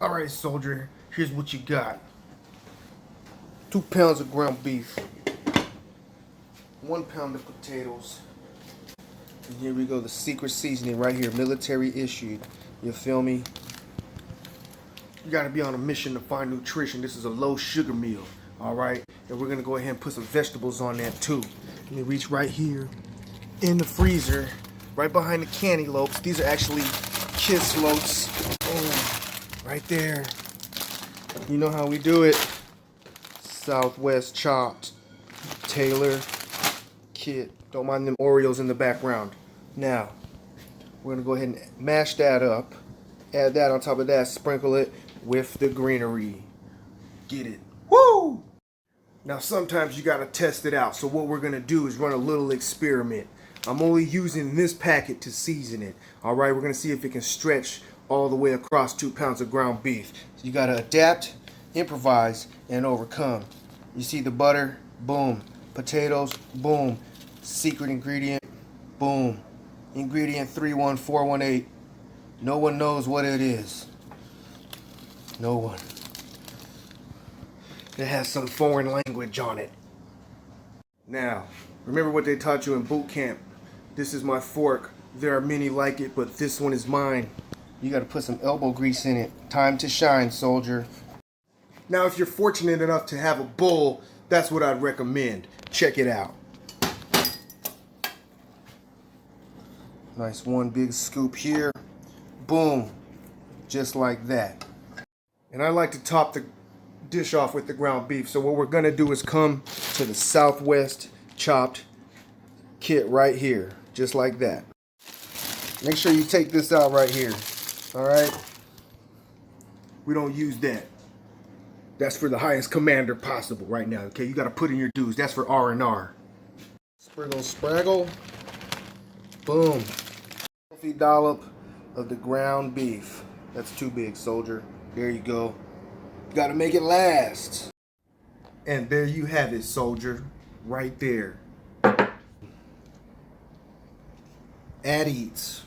Alright, soldier, here's what you got. 2 pounds of ground beef. 1 pound of potatoes. And here we go, the secret seasoning right here, military issued. You feel me? You gotta be on a mission to find nutrition. This is a low sugar meal. Alright? And we're gonna go ahead and put some vegetables on that too. Let me reach right here in the freezer, right behind the cantaloupes. These are actually kisslotes. Oh, right there. You know how we do it. Southwest chopped. Taylor. Kit. Don't mind them Oreos in the background. Now, we're gonna go ahead and mash that up. Add that on top of that. Sprinkle it with the greenery. Get it. Woo! Now sometimes you gotta test it out. So what we're gonna do is run a little experiment. I'm only using this packet to season it. Alright, we're gonna see if it can stretch all the way across 2 pounds of ground beef. So you gotta adapt, improvise, and overcome. You see the butter? Boom. Potatoes? Boom. Secret ingredient? Boom. Ingredient 31418. No one knows what it is. No one. It has some foreign language on it. Now, remember what they taught you in boot camp. This is my fork. There are many like it, but this one is mine. You gotta put some elbow grease in it. Time to shine, soldier. Now, if you're fortunate enough to have a bowl, that's what I'd recommend. Check it out. Nice one big scoop here. Boom. Just like that. And I like to top the dish off with the ground beef. So what we're gonna do is come to the Southwest chopped kit right here. Just like that. Make sure you take this out right here. Alright? We don't use that. That's for the highest commander possible right now. Okay, you gotta put in your dues. That's for R&R. Spriggle spraggle. Boom. Healthy dollop of the ground beef. That's too big, soldier. There you go. Gotta make it last. And there you have it, soldier. Right there. At eats.